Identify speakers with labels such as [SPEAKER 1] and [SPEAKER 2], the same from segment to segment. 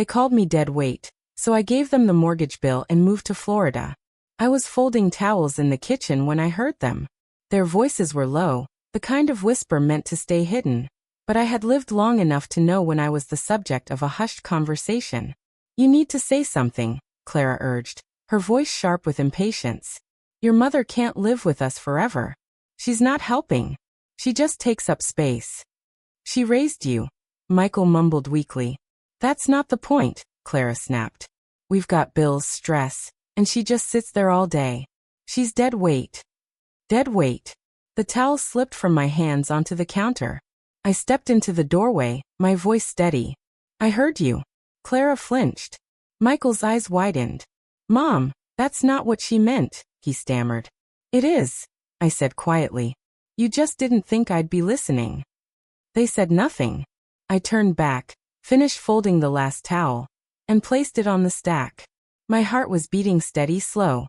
[SPEAKER 1] They called me dead weight, so I gave them the mortgage bill and moved to Florida. I was folding towels in the kitchen when I heard them. Their voices were low, the kind of whisper meant to stay hidden. But I had lived long enough to know when I was the subject of a hushed conversation. You need to say something, Clara urged, her voice sharp with impatience. Your mother can't live with us forever. She's not helping. She just takes up space. She raised you, Michael mumbled weakly. That's not the point, Clara snapped. We've got bills, stress, and she just sits there all day. She's dead weight. Dead weight. The towel slipped from my hands onto the counter. I stepped into the doorway, my voice steady. I heard you. Clara flinched. Michael's eyes widened. Mom, that's not what she meant, he stammered. It is, I said quietly. You just didn't think I'd be listening. They said nothing. I turned back, finished folding the last towel, and placed it on the stack. My heart was beating steady, slow,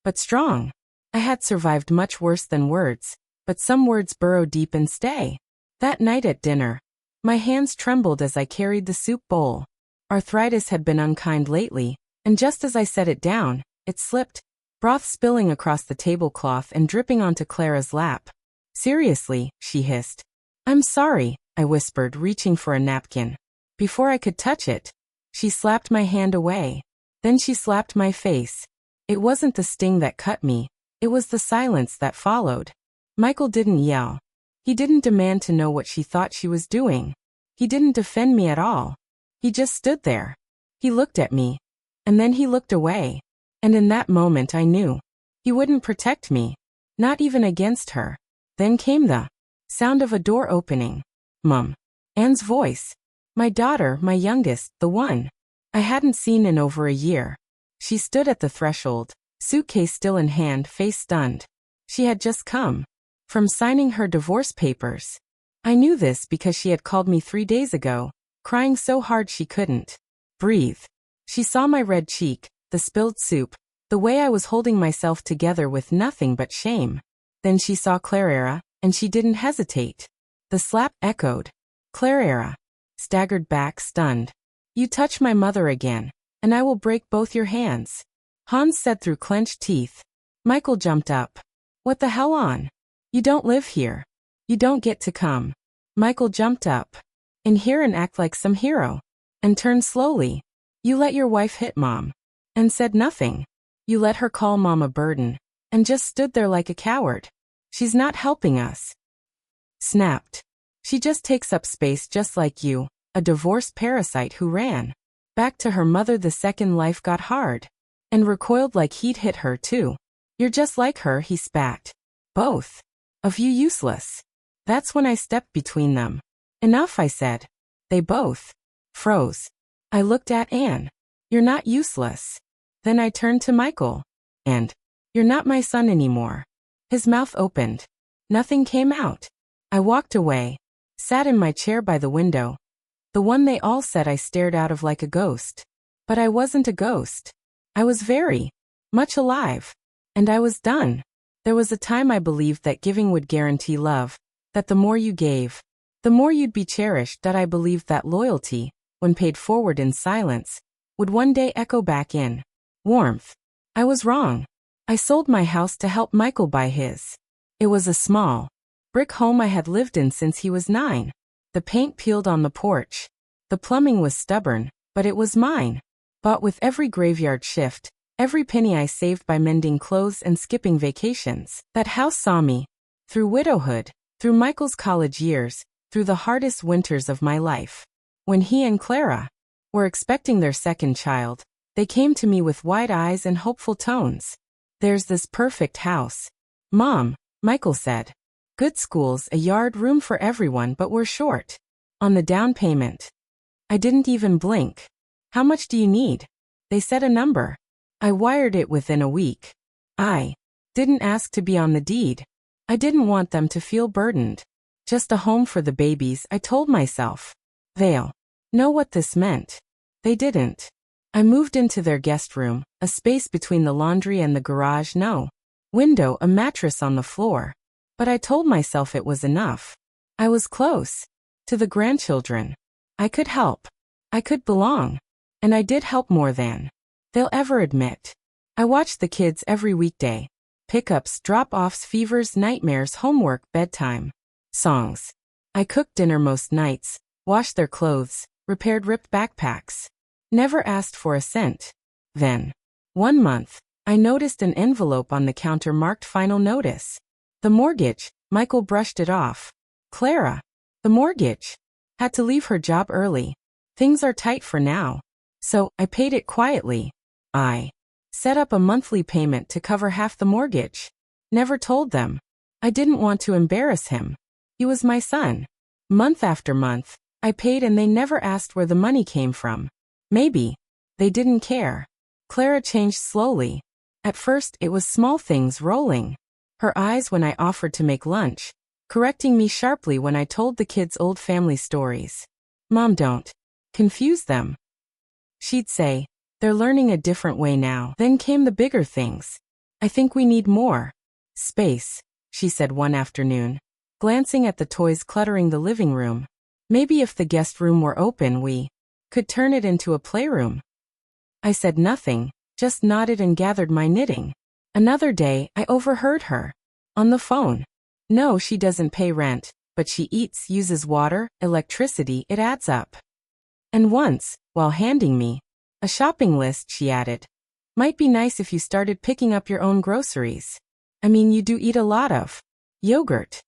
[SPEAKER 1] but strong. I had survived much worse than words, but some words burrow deep and stay. That night at dinner, my hands trembled as I carried the soup bowl. Arthritis had been unkind lately, and just as I set it down, it slipped, broth spilling across the tablecloth and dripping onto Clara's lap. Seriously, she hissed. I'm sorry, I whispered, reaching for a napkin. Before I could touch it, she slapped my hand away. Then she slapped my face. It wasn't the sting that cut me, it was the silence that followed. Michael didn't yell. He didn't demand to know what she thought she was doing. He didn't defend me at all. He just stood there. He looked at me. And then he looked away. And in that moment I knew. He wouldn't protect me. Not even against her. Then came the sound of a door opening. Mum. Anne's voice. My daughter, my youngest, the one I hadn't seen in over a year. She stood at the threshold, suitcase still in hand, face stunned. She had just come from signing her divorce papers. I knew this because she had called me 3 days ago, crying so hard she couldn't breathe. She saw my red cheek, the spilled soup, the way I was holding myself together with nothing but shame. Then she saw Clara, and she didn't hesitate. The slap echoed. Clara staggered back, stunned. You touch my mother again, and I will break both your hands, Hans said through clenched teeth. Michael jumped up. What the hell on? You don't live here. You don't get to come. Michael jumped up. In here and act like some hero. And turned slowly. You let your wife hit Mom. And said nothing. You let her call Mom a burden. And just stood there like a coward. She's not helping us. Snapped. She just takes up space just like you, a divorced parasite who ran back to her mother the second life got hard. And recoiled like he'd hit her too. You're just like her, he spat. Both of you useless. That's when I stepped between them. Enough, I said. They both froze. I looked at Anne. You're not useless. Then I turned to Michael. And you're not my son anymore. His mouth opened. Nothing came out. I walked away, sat in my chair by the window. The one they all said I stared out of like a ghost. But I wasn't a ghost. I was very much alive. And I was done. There was a time I believed that giving would guarantee love, that the more you gave, the more you'd be cherished, that I believed that loyalty, when paid forward in silence, would one day echo back in warmth. I was wrong. I sold my house to help Michael buy his. It was a small brick home I had lived in since he was 9. The paint peeled on the porch. The plumbing was stubborn, but it was mine. Bought with every graveyard shift, every penny I saved by mending clothes and skipping vacations. That house saw me. Through widowhood, through Michael's college years, through the hardest winters of my life. When he and Clara were expecting their second child, they came to me with wide eyes and hopeful tones. There's this perfect house. Mom, Michael said. Good schools, a yard, room for everyone, but we're short on the down payment. I didn't even blink. How much do you need? They said a number. I wired it within a week. I didn't ask to be on the deed. I didn't want them to feel burdened. Just a home for the babies, I told myself. They'll know what this meant. They didn't. I moved into their guest room, a space between the laundry and the garage, no window, a mattress on the floor. But I told myself it was enough. I was close to the grandchildren. I could help. I could belong. And I did help more than they'll ever admit. I watched the kids every weekday. Pickups, drop-offs, fevers, nightmares, homework, bedtime, songs. I cooked dinner most nights, washed their clothes, repaired ripped backpacks. Never asked for a cent. Then, one month, I noticed an envelope on the counter marked final notice. The mortgage. Michael brushed it off. Clara. The mortgage. Had to leave her job early. Things are tight for now. So, I paid it quietly. I set up a monthly payment to cover half the mortgage. Never told them. I didn't want to embarrass him. He was my son. Month after month, I paid and they never asked where the money came from. Maybe they didn't care. Clara changed slowly. At first, it was small things rolling. Her eyes when I offered to make lunch, correcting me sharply when I told the kids old family stories. Mom, don't confuse them. She'd say, they're learning a different way now. Then came the bigger things. I think we need more space, she said one afternoon, glancing at the toys cluttering the living room. Maybe if the guest room were open we could turn it into a playroom. I said nothing, just nodded and gathered my knitting. Another day, I overheard her. On the phone. No, she doesn't pay rent, but she eats, uses water, electricity, it adds up. And once, while handing me a shopping list, she added, might be nice if you started picking up your own groceries. I mean, you do eat a lot of yogurt.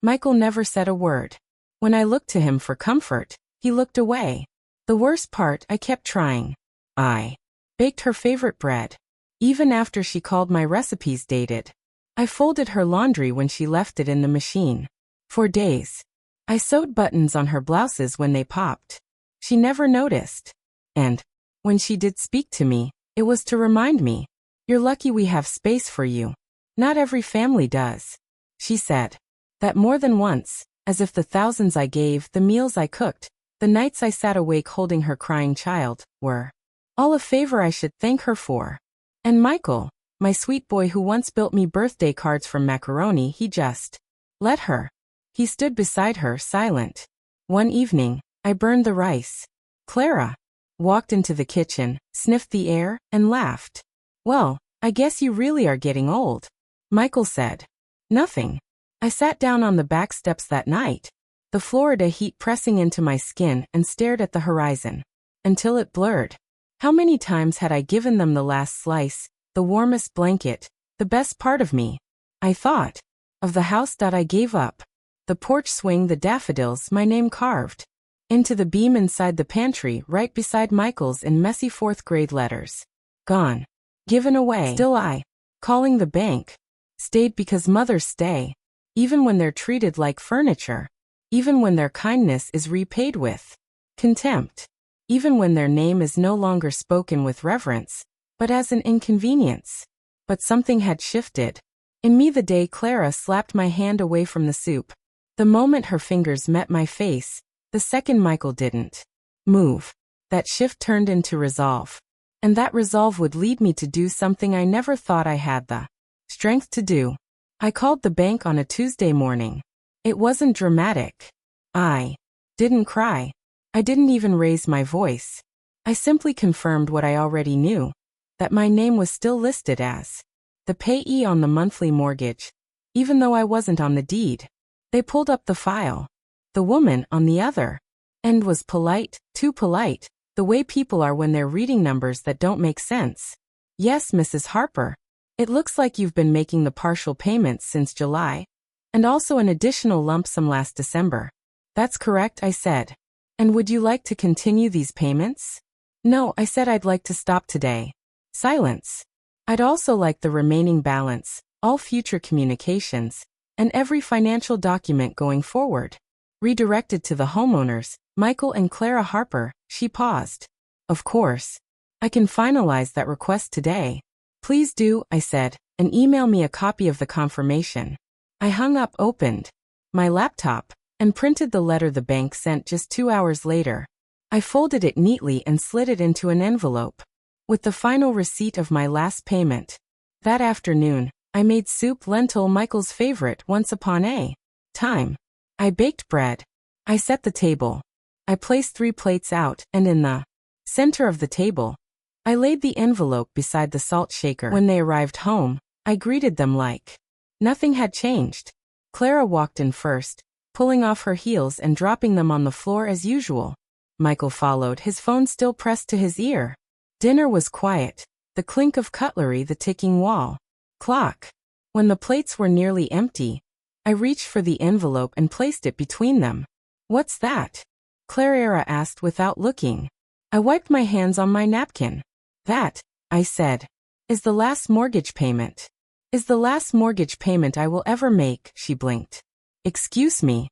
[SPEAKER 1] Michael never said a word. When I looked to him for comfort, he looked away. The worst part, I kept trying. I baked her favorite bread. Even after she called my recipes dated. I folded her laundry when she left it in the machine. For days. I sewed buttons on her blouses when they popped. She never noticed. And when she did speak to me, it was to remind me, you're lucky we have space for you. Not every family does. She said that more than once, as if the thousands I gave, the meals I cooked, the nights I sat awake holding her crying child, were all a favor I should thank her for. And Michael, my sweet boy who once built me birthday cards from macaroni, he just let her. He stood beside her, silent. One evening, I burned the rice. Clara walked into the kitchen, sniffed the air, and laughed. Well, I guess you really are getting old. Michael said. Nothing. I sat down on the back steps that night, the Florida heat pressing into my skin, and stared at the horizon. Until it blurred. How many times had I given them the last slice, the warmest blanket, the best part of me? I thought of the house that I gave up. The porch swing, the daffodils, my name carved into the beam inside the pantry right beside Michael's in messy fourth grade letters. Gone. Given away. Still I, calling the bank. Stayed because mothers stay. Even when they're treated like furniture. Even when their kindness is repaid with contempt. Even when their name is no longer spoken with reverence, but as an inconvenience. But something had shifted. In me the day Clara slapped my hand away from the soup. The moment her fingers met my face, the second Michael didn't move. That shift turned into resolve. And that resolve would lead me to do something I never thought I had the strength to do. I called the bank on a Tuesday morning. It wasn't dramatic. I didn't cry. I didn't even raise my voice. I simply confirmed what I already knew, that my name was still listed as the payee on the monthly mortgage, even though I wasn't on the deed. They pulled up the file. The woman on the other end was polite, too polite, the way people are when they're reading numbers that don't make sense. Yes, Mrs. Harper. It looks like you've been making the partial payments since July, and also an additional lump sum last December. That's correct, I said. And would you like to continue these payments? No, I said I'd like to stop today. Silence. I'd also like the remaining balance, all future communications, and every financial document going forward. Redirected to the homeowners, Michael and Clara Harper, she paused. Of course. I can finalize that request today. Please do, I said, and email me a copy of the confirmation. I hung up, opened my laptop, and printed the letter the bank sent just 2 hours later. I folded it neatly and slid it into an envelope with the final receipt of my last payment. That afternoon, I made soup, lentil, Michael's favorite, once upon a time. I baked bread. I set the table. I placed 3 plates out, and in the center of the table. I laid the envelope beside the salt shaker. When they arrived home, I greeted them like nothing had changed. Clara walked in first, pulling off her heels and dropping them on the floor as usual. Michael followed, his phone still pressed to his ear. Dinner was quiet, the clink of cutlery, the ticking wall clock. When the plates were nearly empty, I reached for the envelope and placed it between them. "What's that?" Clara asked without looking. I wiped my hands on my napkin. "That," I said, "is the last mortgage payment. Is the last mortgage payment I will ever make," she blinked. "Excuse me."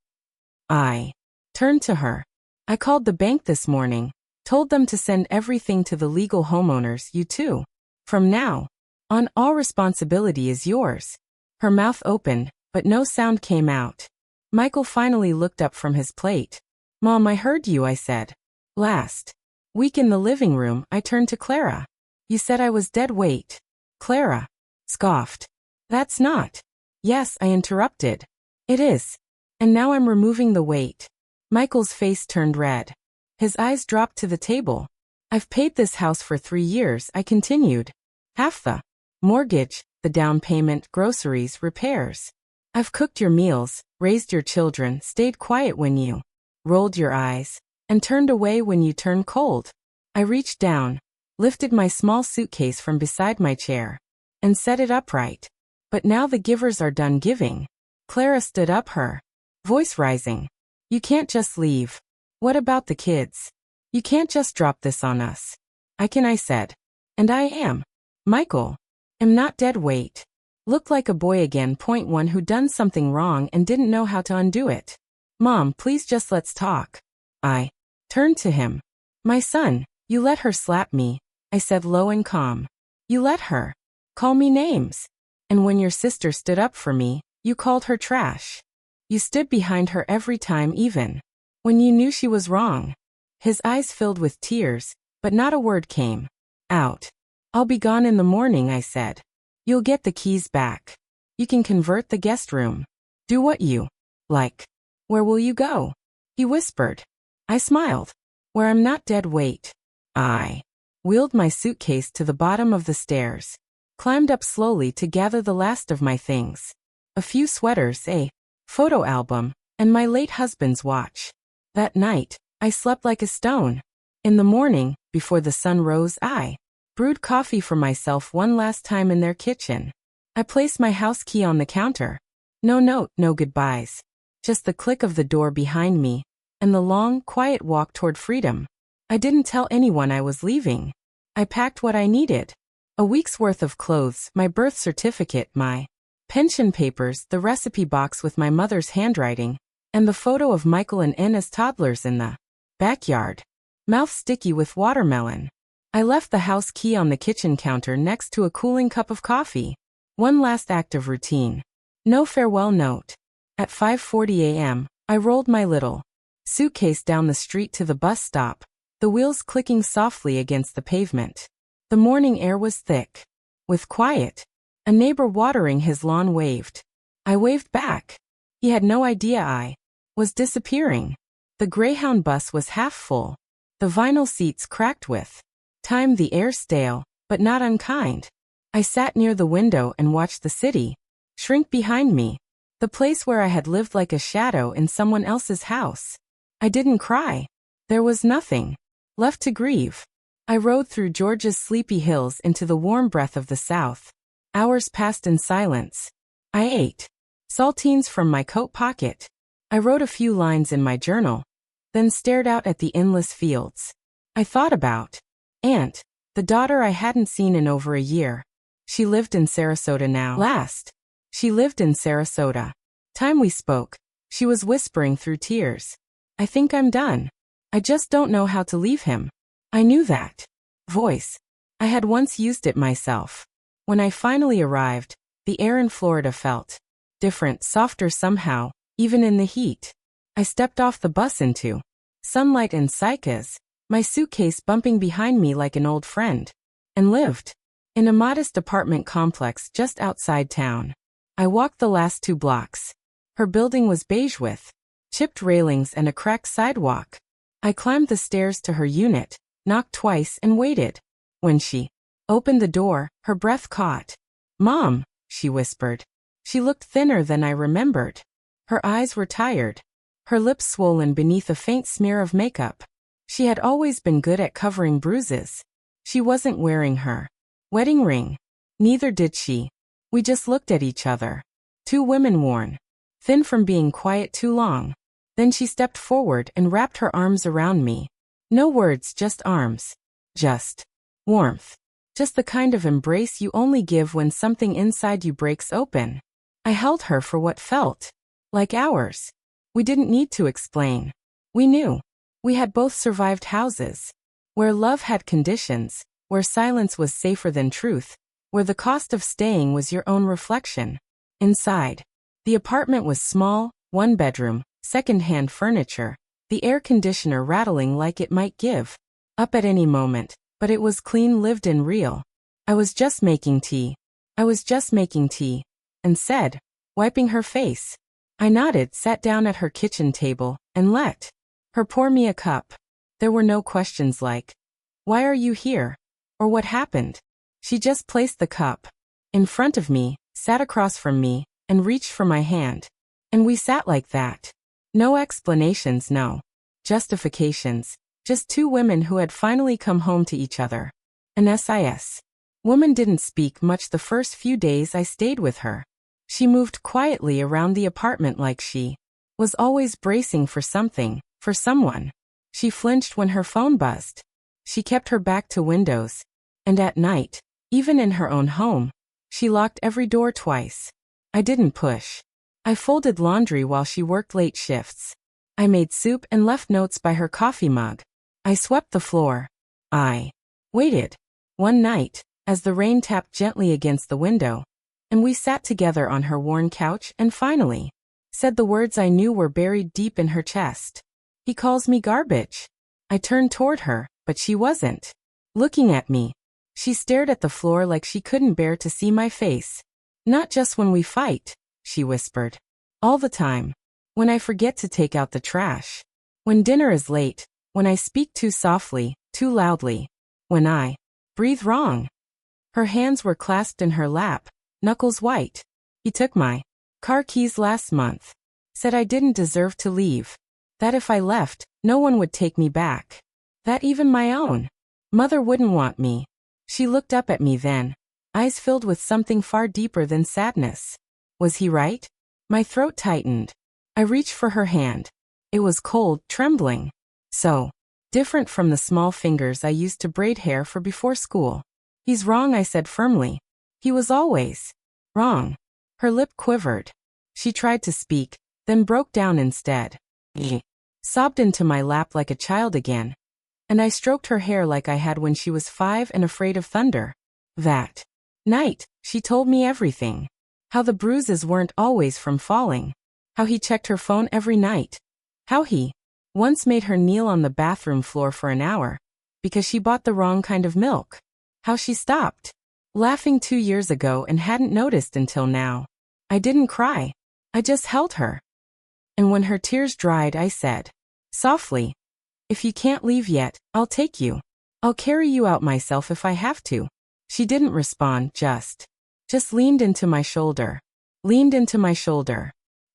[SPEAKER 1] I turned to her. "I called the bank this morning, told them to send everything to the legal homeowners, you too. From now on, all responsibility is yours." Her mouth opened, but no sound came out. Michael finally looked up from his plate. "Mom, I heard you," I said. "Last week in the living room." I turned to Clara. "You said I was dead weight." Clara scoffed. "That's not." "Yes," I interrupted. "It is. And now I'm removing the weight." Michael's face turned red. His eyes dropped to the table. "I've paid this house for 3 years," I continued. "Half the mortgage, the down payment, groceries, repairs. I've cooked your meals, raised your children, stayed quiet when you rolled your eyes, and turned away when you turned cold." I reached down, lifted my small suitcase from beside my chair, and set it upright. "But now the givers are done giving." Clara stood up, her voice rising. "You can't just leave. What about the kids? You can't just drop this on us." "I can," I said. "And I am. Michael. Am not dead weight. Look like a boy again. Point one who done something wrong and didn't know how to undo it. Mom, please just let's talk." I turned to him. "My son, you let her slap me," I said low and calm. "You let her call me names. And when your sister stood up for me, you called her trash. You stood behind her every time, even when you knew she was wrong." His eyes filled with tears, but not a word came out. "I'll be gone in the morning," I said. "You'll get the keys back. You can convert the guest room. Do what you like." "Where will you go?" he whispered. I smiled. "Where I'm not dead weight." I wheeled my suitcase to the bottom of the stairs, climbed up slowly to gather the last of my things. A few sweaters, a photo album, and my late husband's watch. That night, I slept like a stone. In the morning, before the sun rose, I brewed coffee for myself one last time in their kitchen. I placed my house key on the counter. No note, no goodbyes. Just the click of the door behind me, and the long, quiet walk toward freedom. I didn't tell anyone I was leaving. I packed what I needed. A week's worth of clothes, my birth certificate, my pension papers, the recipe box with my mother's handwriting, and the photo of Michael and Ann as toddlers in the backyard, mouth sticky with watermelon. I left the house key on the kitchen counter next to a cooling cup of coffee. One last act of routine. No farewell note. At 5:40 a.m., I rolled my little suitcase down the street to the bus stop, the wheels clicking softly against the pavement. The morning air was thick with quiet. A neighbor watering his lawn waved. I waved back. He had no idea I was disappearing. The Greyhound bus was half full, the vinyl seats cracked with time, the air stale, but not unkind. I sat near the window and watched the city shrink behind me, the place where I had lived like a shadow in someone else's house. I didn't cry. There was nothing left to grieve. I rode through Georgia's sleepy hills into the warm breath of the South. Hours passed in silence. I ate saltines from my coat pocket. I wrote a few lines in my journal, then stared out at the endless fields. I thought about Aunt, the daughter I hadn't seen in over a year. She lived in Sarasota now. She lived in Sarasota. Time we spoke, she was whispering through tears. "I think I'm done. I just don't know how to leave him." I knew that voice. I had once used it myself. When I finally arrived, the air in Florida felt different, softer somehow, even in the heat. I stepped off the bus into sunlight and cycas, my suitcase bumping behind me like an old friend, and lived in a modest apartment complex just outside town. I walked the last 2 blocks. Her building was beige with chipped railings and a cracked sidewalk. I climbed the stairs to her unit, knocked twice and waited. When she opened the door, her breath caught. "Mom," she whispered. She looked thinner than I remembered. Her eyes were tired, her lips swollen beneath a faint smear of makeup. She had always been good at covering bruises. She wasn't wearing her wedding ring. Neither did she. We just looked at each other. Two women worn thin from being quiet too long. Then she stepped forward and wrapped her arms around me. No words, just arms. Just warmth. Just the kind of embrace you only give when something inside you breaks open. I held her for what felt like hours. We didn't need to explain. We knew. We had both survived houses where love had conditions, where silence was safer than truth, where the cost of staying was your own reflection. Inside, the apartment was small, one bedroom, second-hand furniture, the air conditioner rattling like it might give up at any moment, but it was clean, lived in, real. I was just making tea, and said, wiping her face. I nodded, sat down at her kitchen table, and let her pour me a cup. There were no questions like, "Why are you here?" or "What happened?" She just placed the cup in front of me, sat across from me, and reached for my hand. And we sat like that. No explanations, no justifications. Just two women who had finally come home to each other. An SIS woman didn't speak much the first few days I stayed with her. She moved quietly around the apartment like she was always bracing for something, for someone. She flinched when her phone buzzed. She kept her back to windows. And at night, even in her own home, she locked every door twice. I didn't push. I folded laundry while she worked late shifts. I made soup and left notes by her coffee mug. I swept the floor. I waited. One night, as the rain tapped gently against the window, and we sat together on her worn couch and finally said the words I knew were buried deep in her chest. "He calls me garbage." I turned toward her, but she wasn't looking at me. She stared at the floor like she couldn't bear to see my face. "Not just when we fight," she whispered. "All the time. When I forget to take out the trash. When dinner is late. When I speak too softly, too loudly. When I breathe wrong." Her hands were clasped in her lap, knuckles white. "He took my car keys last month. Said I didn't deserve to leave. That if I left, no one would take me back. That even my own mother wouldn't want me." She looked up at me then, eyes filled with something far deeper than sadness. Was he right? My throat tightened. I reached for her hand. It was cold, trembling. So different from the small fingers I used to braid hair for before school. "He's wrong," I said firmly. "He was always wrong." Her lip quivered. She tried to speak, then broke down instead. She sobbed into my lap like a child again. And I stroked her hair like I had when she was 5 and afraid of thunder. That night, she told me everything. How the bruises weren't always from falling. How he checked her phone every night. How he once made her kneel on the bathroom floor for an hour because she bought the wrong kind of milk. How she stopped laughing 2 years ago and hadn't noticed until now. I didn't cry. I just held her. And when her tears dried, I said softly, "If you can't leave yet, I'll take you. I'll carry you out myself if I have to." She didn't respond, just leaned into my shoulder.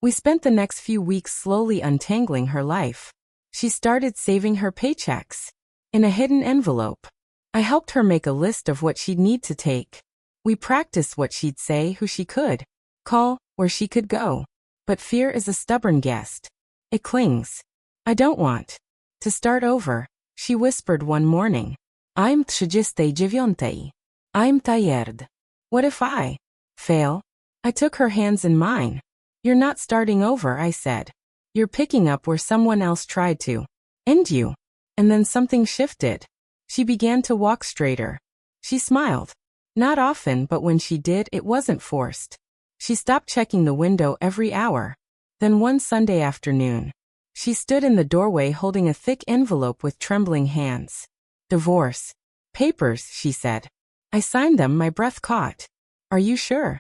[SPEAKER 1] We spent the next few weeks slowly untangling her life. She started saving her paychecks in a hidden envelope. I helped her make a list of what she'd need to take. We practiced what she'd say, who she could call, where she could go. But fear is a stubborn guest. It clings. "I don't want to start over," she whispered one morning. "I'm 39. I'm tired. What if I fail?" I took her hands in mine. "You're not starting over," I said. "You're picking up where someone else tried to end you." And then something shifted. She began to walk straighter. She smiled. Not often, but when she did, it wasn't forced. She stopped checking the window every hour. Then one Sunday afternoon, she stood in the doorway holding a thick envelope with trembling hands. "Divorce papers," she said. "I signed them," my breath caught. "Are you sure?"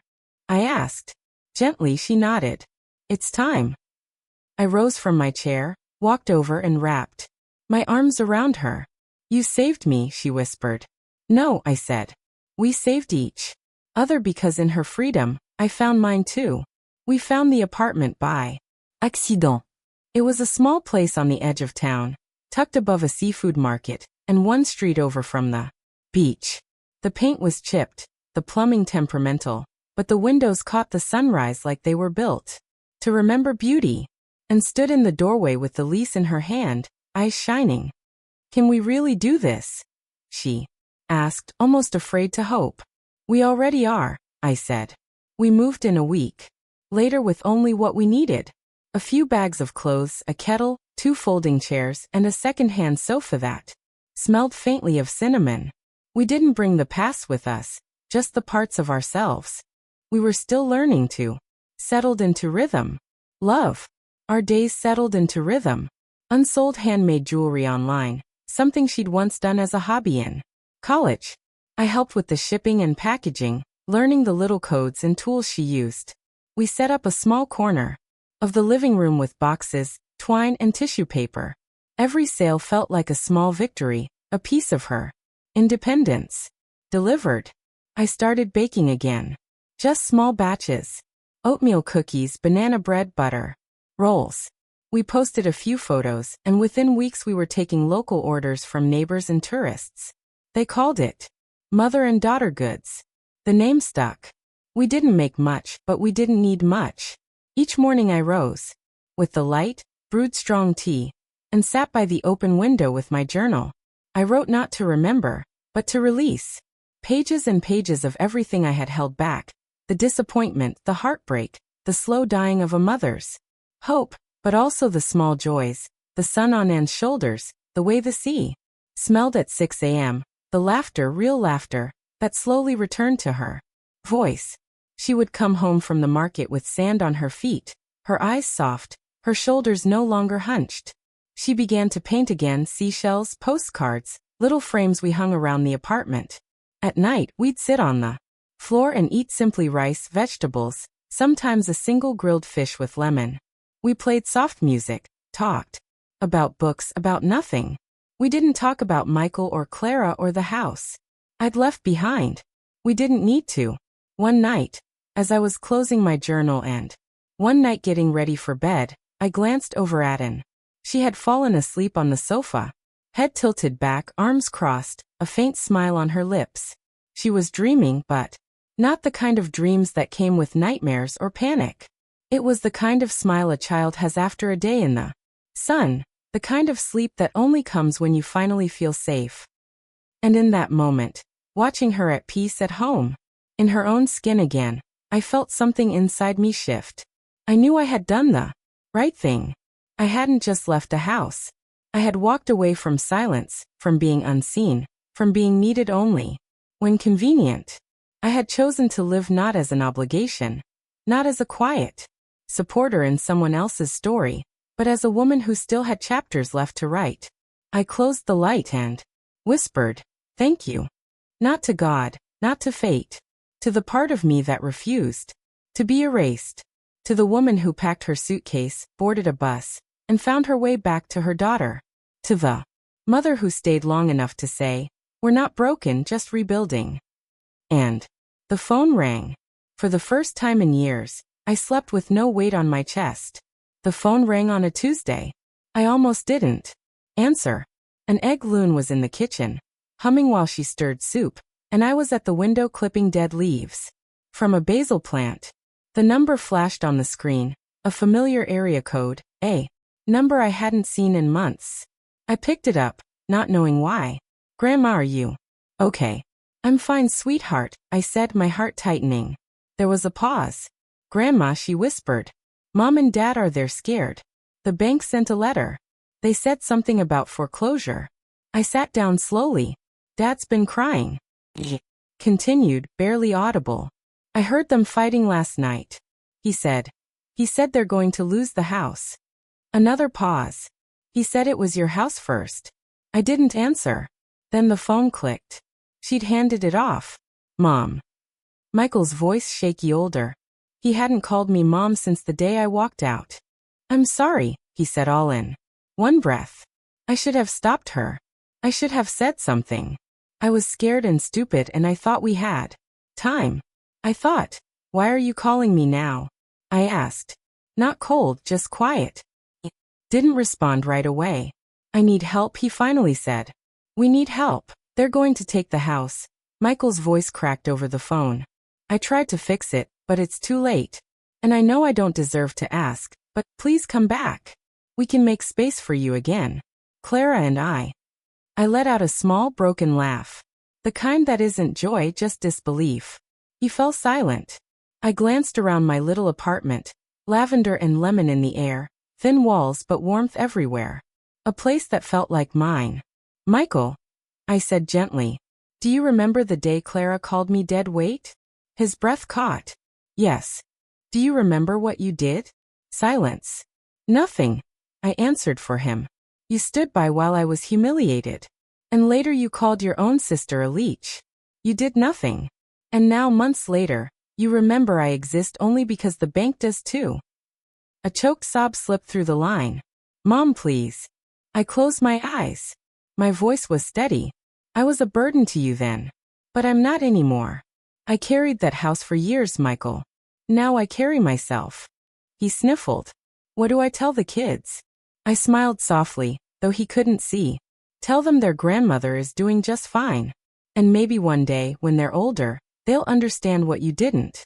[SPEAKER 1] I asked. Gently, she nodded. "It's time." I rose from my chair, walked over and wrapped my arms around her. You saved me, she whispered. No, I said. We saved each other because in her freedom, I found mine too. We found the apartment by accident. It was a small place on the edge of town, tucked above a seafood market, and one street over from the beach. The paint was chipped, the plumbing temperamental, but the windows caught the sunrise like they were built to remember beauty, and stood in the doorway with the lease in her hand, eyes shining. Can we really do this? She asked, almost afraid to hope. We already are, I said. We moved in a week. Later with only what we needed. A few bags of clothes, a kettle, 2 folding chairs, and a second-hand sofa that smelled faintly of cinnamon. We didn't bring the past with us, just the parts of ourselves. We were still learning to settled into rhythm. Love. Our days settled into rhythm. Unsold handmade jewelry online, something she'd once done as a hobby in college. I helped with the shipping and packaging, learning the little codes and tools she used. We set up a small corner of the living room with boxes, twine, and tissue paper. Every sale felt like a small victory, a piece of her independence delivered. I started baking again. Just small batches. Oatmeal cookies, banana bread, butter, rolls. We posted a few photos, and within weeks we were taking local orders from neighbors and tourists. They called it Mother and Daughter Goods. The name stuck. We didn't make much, but we didn't need much. Each morning I rose with the light, brewed strong tea, and sat by the open window with my journal. I wrote not to remember, but to release. Pages and pages of everything I had held back. The disappointment, the heartbreak, the slow dying of a mother's hope, but also the small joys, the sun on Anne's shoulders, the way the sea smelled at 6 a.m., the laughter, real laughter, that slowly returned to her voice. She would come home from the market with sand on her feet, her eyes soft, her shoulders no longer hunched. She began to paint again, seashells, postcards, little frames we hung around the apartment. At night, we'd sit on the floor and eat simply rice, vegetables, sometimes a single grilled fish with lemon. We played soft music, talked about books, about nothing. We didn't talk about Michael or Clara or the house I'd left behind. We didn't need to. One night, as I was closing my journal and one night getting ready for bed, I glanced over at Anne. She had fallen asleep on the sofa, head tilted back, arms crossed, a faint smile on her lips. She was dreaming, but not the kind of dreams that came with nightmares or panic. It was the kind of smile a child has after a day in the sun, the kind of sleep that only comes when you finally feel safe. And in that moment, watching her at peace at home, in her own skin again, I felt something inside me shift. I knew I had done the right thing. I hadn't just left the house. I had walked away from silence, from being unseen, from being needed only when convenient. I had chosen to live not as an obligation, not as a quiet supporter in someone else's story, but as a woman who still had chapters left to write. I closed the light and whispered, "Thank you." Not to God, not to fate, to the part of me that refused to be erased, to the woman who packed her suitcase, boarded a bus, and found her way back to her daughter, to the mother who stayed long enough to say, "We're not broken, just rebuilding." And the phone rang. For the first time in years, I slept with no weight on my chest. The phone rang on a Tuesday. I almost didn't answer. An egg loon was in the kitchen, humming while she stirred soup, and I was at the window clipping dead leaves from a basil plant. The number flashed on the screen, a familiar area code, a number I hadn't seen in months. I picked it up, not knowing why. "Grandma, are you okay?" "I'm fine, sweetheart," I said, my heart tightening. There was a pause. "Grandma," she whispered. "Mom and Dad are there scared. The bank sent a letter. They said something about foreclosure." I sat down slowly. "Dad's been crying." Continued, barely audible. "I heard them fighting last night. He said they're going to lose the house." Another pause. "He said it was your house first." I didn't answer. Then the phone clicked. She'd handed it off. "Mom." Michael's voice shaky, older. He hadn't called me Mom since the day I walked out. "I'm sorry," he said all in one breath. I should have stopped her. I should have said something. I was scared and stupid and I thought we had time. I thought, why are you calling me now? I asked. Not cold, just quiet. He didn't respond right away. I need help, he finally said. We need help. They're going to take the house. Michael's voice cracked over the phone. I tried to fix it, but it's too late. And I know I don't deserve to ask, but please come back. We can make space for you again. Clara and I let out a small broken laugh. The kind that isn't joy, just disbelief. He fell silent. I glanced around my little apartment. Lavender and lemon in the air. Thin walls but warmth everywhere. A place that felt like mine. Michael, I said gently. Do you remember the day Clara called me dead weight? His breath caught. Yes. Do you remember what you did? Silence. Nothing. I answered for him. You stood by while I was humiliated. And later you called your own sister a leech. You did nothing. And now months later, you remember I exist only because the bank does too. A choked sob slipped through the line. Mom, please. I closed my eyes. My voice was steady. I was a burden to you then. But I'm not anymore. I carried that house for years, Michael. Now I carry myself. He sniffled. What do I tell the kids? I smiled softly, though he couldn't see. Tell them their grandmother is doing just fine. And maybe one day, when they're older, they'll understand what you didn't.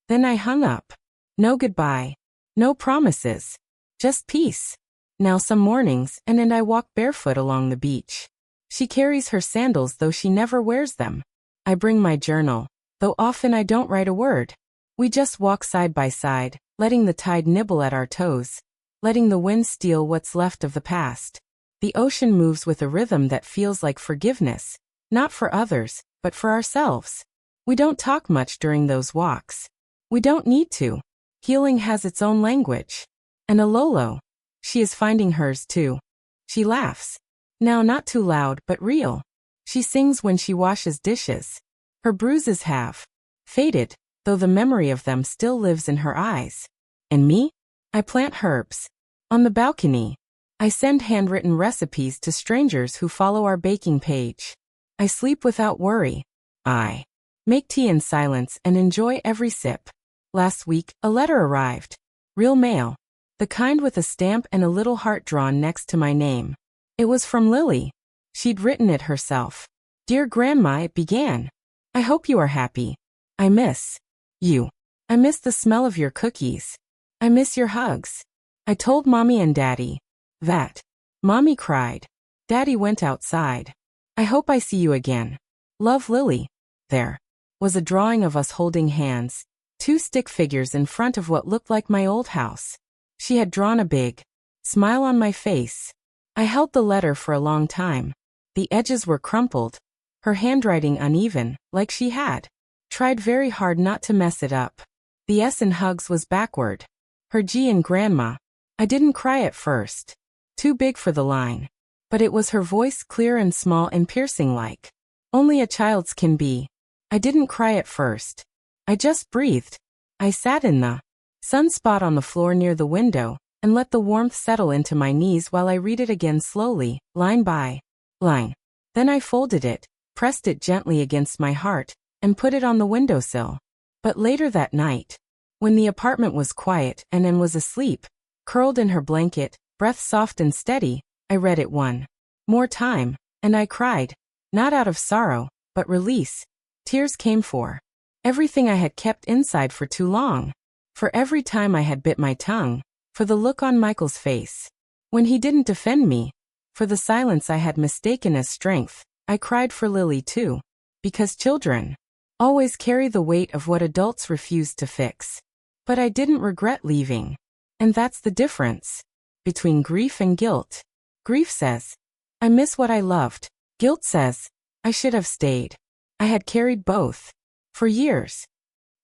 [SPEAKER 1] Then I hung up. No goodbye. No promises. Just peace. Now some mornings, and I walk barefoot along the beach. She carries her sandals though she never wears them. I bring my journal, though often I don't write a word. We just walk side by side, letting the tide nibble at our toes, letting the wind steal what's left of the past. The ocean moves with a rhythm that feels like forgiveness, not for others, but for ourselves. We don't talk much during those walks. We don't need to. Healing has its own language. And Alolo. She is finding hers too. She laughs. Now not too loud but real. She sings when she washes dishes. Her bruises have faded, though the memory of them still lives in her eyes. And me? I plant herbs. On the balcony. I send handwritten recipes to strangers who follow our baking page. I sleep without worry. I make tea in silence and enjoy every sip. Last week, a letter arrived. Real mail. The kind with a stamp and a little heart drawn next to my name. It was from Lily. She'd written it herself. Dear Grandma, it began. I hope you are happy. I miss you. I miss the smell of your cookies. I miss your hugs. I told Mommy and Daddy that. Mommy cried. Daddy went outside. I hope I see you again. Love, Lily. There was a drawing of us holding hands, two stick figures in front of what looked like my old house. She had drawn a big smile on my face. I held the letter for a long time. The edges were crumpled, her handwriting uneven, like she had tried very hard not to mess it up. The S in hugs was backward. Her G in grandma. I didn't cry at first. Too big for the line. But it was her voice, clear and small and piercing like only a child's can be. I didn't cry at first. I just breathed. I sat in the sunspot on the floor near the window and let the warmth settle into my knees while I read it again slowly, line by line. Then I folded it, pressed it gently against my heart, and put it on the windowsill. But later that night, when the apartment was quiet and Anne was asleep, curled in her blanket, breath soft and steady, I read it one more time, and I cried, not out of sorrow, but release. Tears came for everything I had kept inside for too long, for every time I had bit my tongue, for the look on Michael's face when he didn't defend me, for the silence I had mistaken as strength. I cried for Lily too, because children always carry the weight of what adults refuse to fix. But I didn't regret leaving. And that's the difference between grief and guilt. Grief says, I miss what I loved. Guilt says, I should have stayed. I had carried both for years.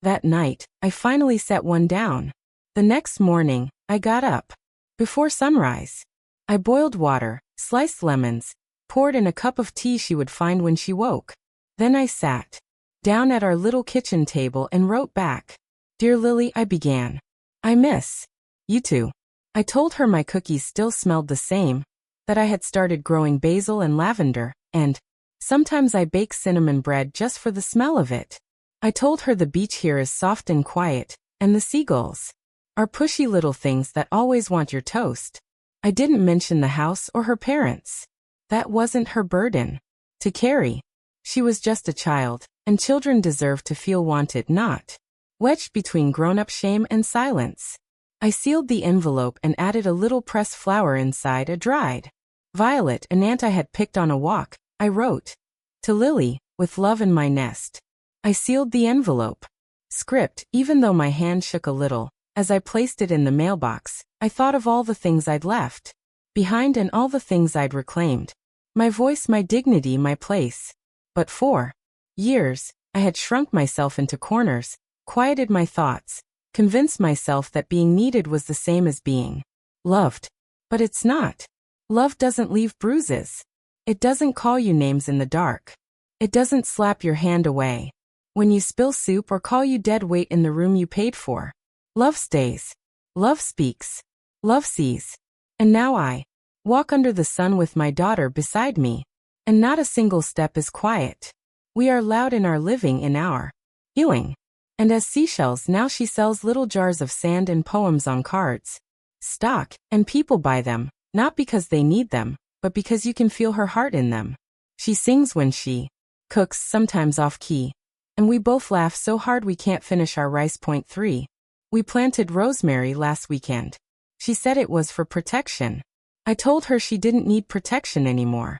[SPEAKER 1] That night, I finally set one down. The next morning, I got up before sunrise. I boiled water, sliced lemons, poured in a cup of tea she would find when she woke. Then I sat down at our little kitchen table and wrote back. Dear Lily, I began. I miss you too. I told her my cookies still smelled the same, that I had started growing basil and lavender, and sometimes I bake cinnamon bread just for the smell of it. I told her the beach here is soft and quiet, and the seagulls are pushy little things that always want your toast. I didn't mention the house or her parents. That wasn't her burden to carry. She was just a child, and children deserve to feel wanted, not wedged between grown-up shame and silence. I sealed the envelope and added a little pressed flower inside, a dried violet, an ant I had picked on a walk. I wrote, "To Lily, with love in my nest." I sealed the envelope. Script, even though my hand shook a little. As I placed it in the mailbox, I thought of all the things I'd left behind and all the things I'd reclaimed. My voice, my dignity, my place. But for years, I had shrunk myself into corners, quieted my thoughts, convinced myself that being needed was the same as being loved. But it's not. Love doesn't leave bruises. It doesn't call you names in the dark. It doesn't slap your hand away when you spill soup or call you dead weight in the room you paid for. Love stays. Love speaks. Love sees. And now I walk under the sun with my daughter beside me, and not a single step is quiet. We are loud in our living, in our healing. And as seashells, now she sells little jars of sand and poems on cards. Stock, and people buy them, not because they need them, but because you can feel her heart in them. She sings when she cooks, sometimes off-key. And we both laugh so hard we can't finish our rice. Point 3. We planted rosemary last weekend. She said it was for protection. I told her she didn't need protection anymore.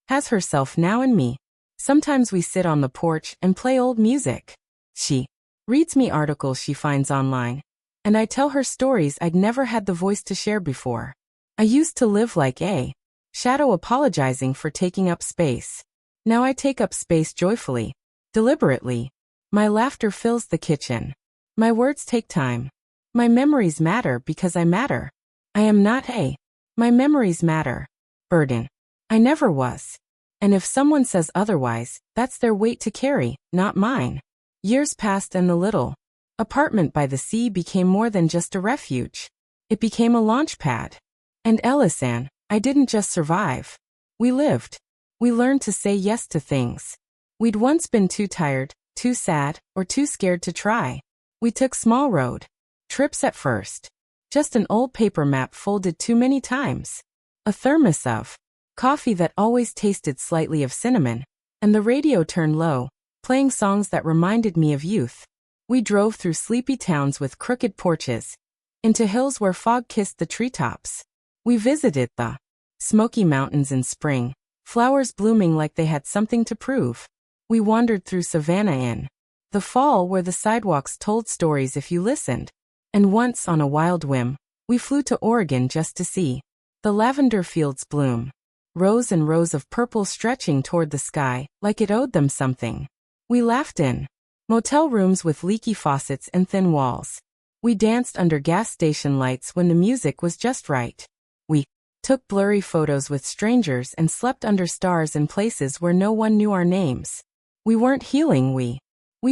[SPEAKER 1] Has herself now and me. Sometimes we sit on the porch and play old music. She reads me articles she finds online, and I tell her stories I'd never had the voice to share before. I used to live like a shadow, apologizing for taking up space. Now I take up space joyfully, deliberately. My laughter fills the kitchen. My words take time. My memories matter because I matter. I am not a my memories matter burden. I never was. And if someone says otherwise, that's their weight to carry, not mine. Years passed and the little apartment by the sea became more than just a refuge. It became a launch pad. And Elisan, I didn't just survive. We lived. We learned to say yes to things we'd once been too tired, too sad, or too scared to try. We took small road trips at first. Just an old paper map folded too many times. A thermos of coffee that always tasted slightly of cinnamon. And the radio turned low, playing songs that reminded me of youth. We drove through sleepy towns with crooked porches, into hills where fog kissed the treetops. We visited the Smoky Mountains in spring, flowers blooming like they had something to prove. We wandered through Savannah in the fall, where the sidewalks told stories if you listened. And once, on a wild whim, we flew to Oregon just to see the lavender fields bloom. Rows and rows of purple stretching toward the sky, like it owed them something. We laughed in motel rooms with leaky faucets and thin walls. We danced under gas station lights when the music was just right. We took blurry photos with strangers and slept under stars in places where no one knew our names. We weren't healing, we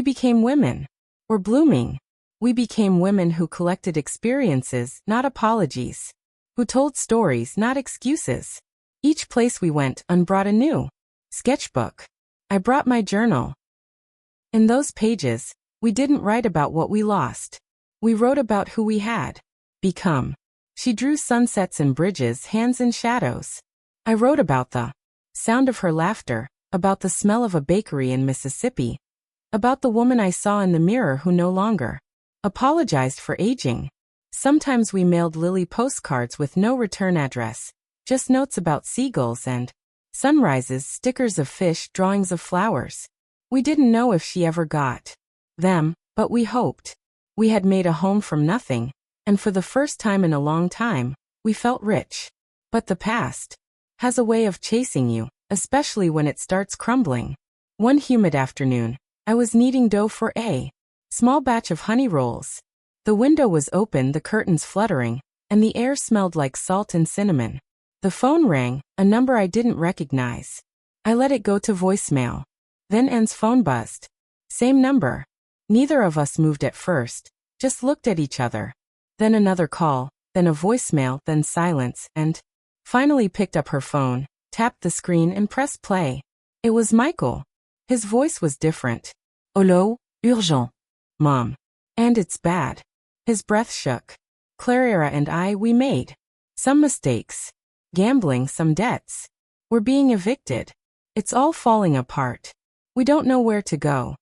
[SPEAKER 1] became women. We're blooming. We became women who collected experiences, not apologies. Who told stories, not excuses. Each place we went brought a new sketchbook. I brought my journal. In those pages, we didn't write about what we lost. We wrote about who we had become. She drew sunsets and bridges, hands in shadows. I wrote about the sound of her laughter, about the smell of a bakery in Mississippi, about the woman I saw in the mirror who no longer apologized for aging. Sometimes we mailed Lily postcards with no return address, just notes about seagulls and sunrises, stickers of fish, drawings of flowers. We didn't know if she ever got them, but we hoped. We had made a home from nothing, and for the first time in a long time, we felt rich. But the past has a way of chasing you, especially when it starts crumbling. One humid afternoon, I was kneading dough for a small batch of honey rolls. The window was open, the curtains fluttering, and the air smelled like salt and cinnamon. The phone rang, a number I didn't recognize. I let it go to voicemail. Then Anne's phone buzzed. Same number. Neither of us moved at first, just looked at each other. Then another call, then a voicemail, then silence, and finally picked up her phone, tapped the screen and pressed play. It was Michael. His voice was different. Hello, urgent. Mom. And it's bad. His breath shook. Clara and I, we made some mistakes. Gambling, some debts. We're being evicted. It's all falling apart. We don't know where to go.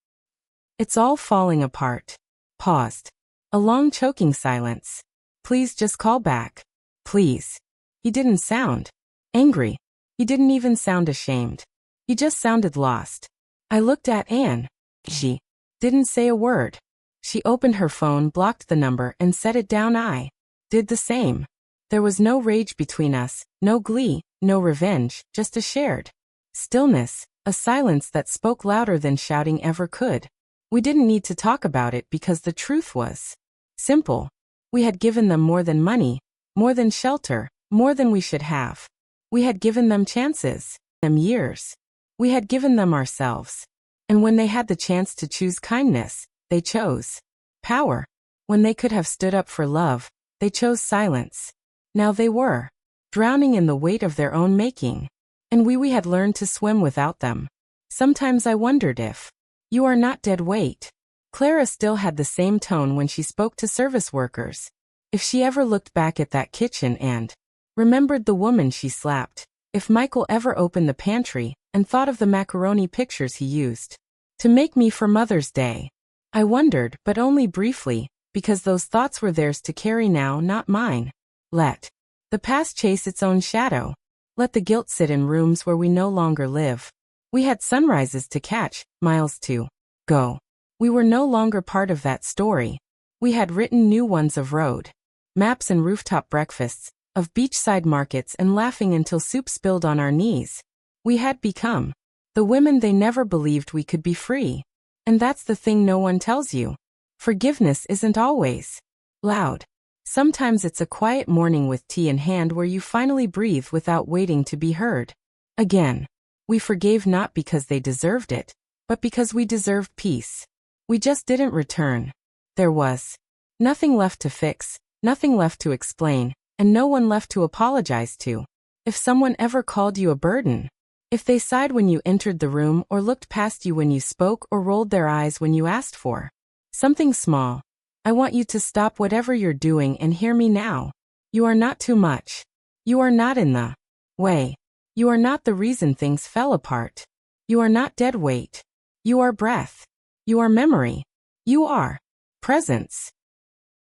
[SPEAKER 1] It's all falling apart. Paused. A long choking silence. Please just call back. Please. He didn't sound angry. He didn't even sound ashamed. He just sounded lost. I looked at Anne. She didn't say a word. She opened her phone, blocked the number, and set it down. I did the same. There was no rage between us, no glee, no revenge, just a shared stillness, a silence that spoke louder than shouting ever could. We didn't need to talk about it because the truth was simple. We had given them more than money, more than shelter, more than we should have. We had given them chances, them years. We had given them ourselves. And when they had the chance to choose kindness, they chose power. When they could have stood up for love, they chose silence. Now they were drowning in the weight of their own making. And we had learned to swim without them. Sometimes I wondered if you are not dead weight. Clara still had the same tone when she spoke to service workers. If she ever looked back at that kitchen and remembered the woman she slapped. If Michael ever opened the pantry and thought of the macaroni pictures he used to make me for Mother's Day. I wondered, but only briefly, because those thoughts were theirs to carry now, not mine. Let the past chase its own shadow. Let the guilt sit in rooms where we no longer live. We had sunrises to catch, miles to go. We were no longer part of that story. We had written new ones of road maps and rooftop breakfasts, of beachside markets and laughing until soup spilled on our knees. We had become the women they never believed we could be free. And that's the thing no one tells you. Forgiveness isn't always loud. Sometimes it's a quiet morning with tea in hand where you finally breathe without waiting to be heard. Again, we forgave not because they deserved it, but because we deserved peace. We just didn't return. There was nothing left to fix, nothing left to explain, and no one left to apologize to. If someone ever called you a burden, if they sighed when you entered the room or looked past you when you spoke or rolled their eyes when you asked for something small, I want you to stop whatever you're doing and hear me now. You are not too much. You are not in the way. You are not the reason things fell apart. You are not dead weight. You are breath. You are memory. You are presence.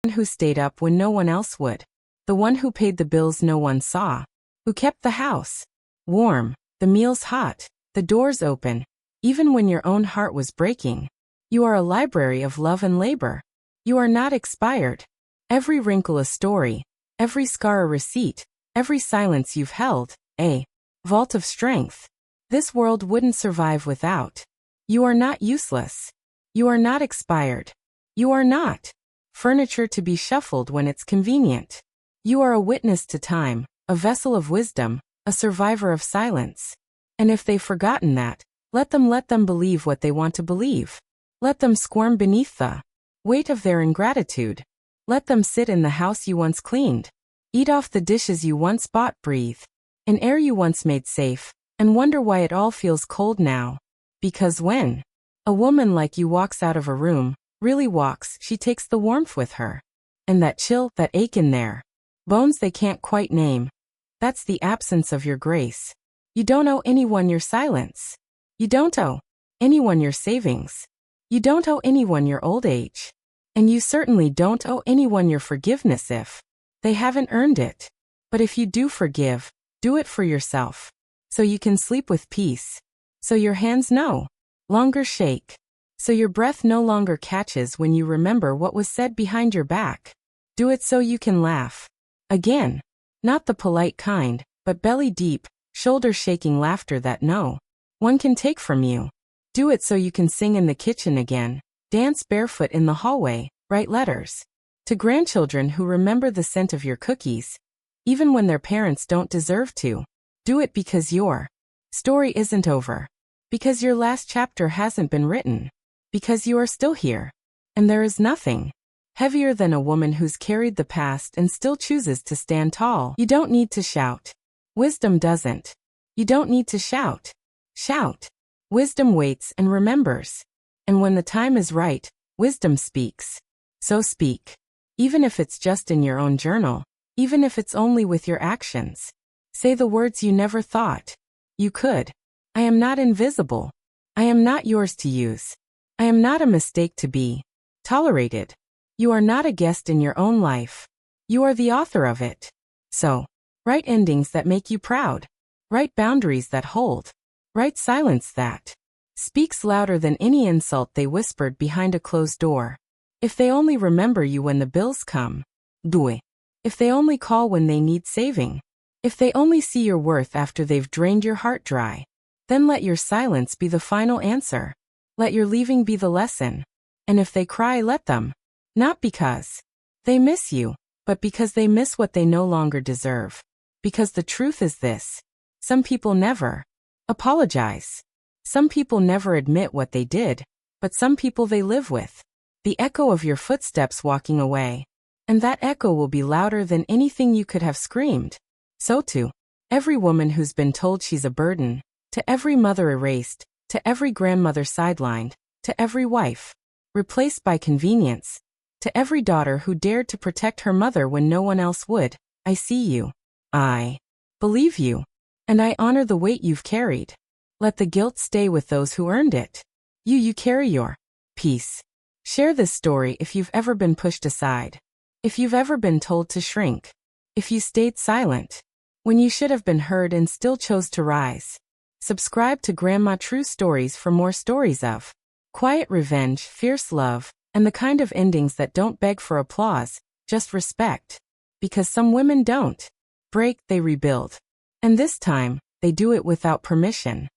[SPEAKER 1] The one who stayed up when no one else would. The one who paid the bills no one saw. Who kept the house warm, the meals hot, the doors open, even when your own heart was breaking. You are a library of love and labor. You are not expired. Every wrinkle a story, every scar a receipt, every silence you've held, a vault of strength. This world wouldn't survive without. You are not useless. You are not expired. You are not furniture to be shuffled when it's convenient. You are a witness to time, a vessel of wisdom, a survivor of silence. And if they've forgotten that, let them believe what they want to believe. Let them squirm beneath the weight of their ingratitude. Let them sit in the house you once cleaned. Eat off the dishes you once bought, breathe in air you once made safe, and wonder why it all feels cold now. Because when a woman like you walks out of a room, really walks, she takes the warmth with her. And that chill, that ache in their bones they can't quite name. That's the absence of your grace. You don't owe anyone your silence. You don't owe anyone your savings. You don't owe anyone your old age. And you certainly don't owe anyone your forgiveness if they haven't earned it. But if you do forgive, do it for yourself. So you can sleep with peace. So your hands no longer shake. So your breath no longer catches when you remember what was said behind your back. Do it so you can laugh again. Not the polite kind, but belly deep, shoulder shaking laughter that no one can take from you. Do it so you can sing in the kitchen again, dance barefoot in the hallway, write letters to grandchildren who remember the scent of your cookies, even when their parents don't deserve to. Do it because your story isn't over. Because your last chapter hasn't been written. Because you are still here. And there is nothing heavier than a woman who's carried the past and still chooses to stand tall. You don't need to shout Wisdom doesn't. You don't need to shout. Shout. Wisdom waits and remembers. And when the time is right, wisdom speaks. So speak. Even if it's just in your own journal, even if it's only with your actions. Say the words you never thought you could. I am not invisible. I am not yours to use. I am not a mistake to be tolerated. You are not a guest in your own life. You are the author of it. So, write endings that make you proud. Write boundaries that hold. Write silence that speaks louder than any insult they whispered behind a closed door. If they only remember you when the bills come, do it. If they only call when they need saving. If they only see your worth after they've drained your heart dry, then let your silence be the final answer. Let your leaving be the lesson. And if they cry, let them. Not because they miss you, but because they miss what they no longer deserve. Because the truth is this. Some people never apologize. Some people never admit what they did, but some people they live with. The echo of your footsteps walking away. And that echo will be louder than anything you could have screamed. So to every woman who's been told she's a burden, to every mother erased, to every grandmother sidelined, to every wife replaced by convenience, to every daughter who dared to protect her mother when no one else would, I see you. I believe you. And I honor the weight you've carried. Let the guilt stay with those who earned it. You carry your peace. Share this story if you've ever been pushed aside. If you've ever been told to shrink. If you stayed silent when you should have been heard and still chose to rise. Subscribe to Grandma True Stories for more stories of quiet revenge, fierce love, and the kind of endings that don't beg for applause, just respect. Because some women don't break, they rebuild. And this time, they do it without permission.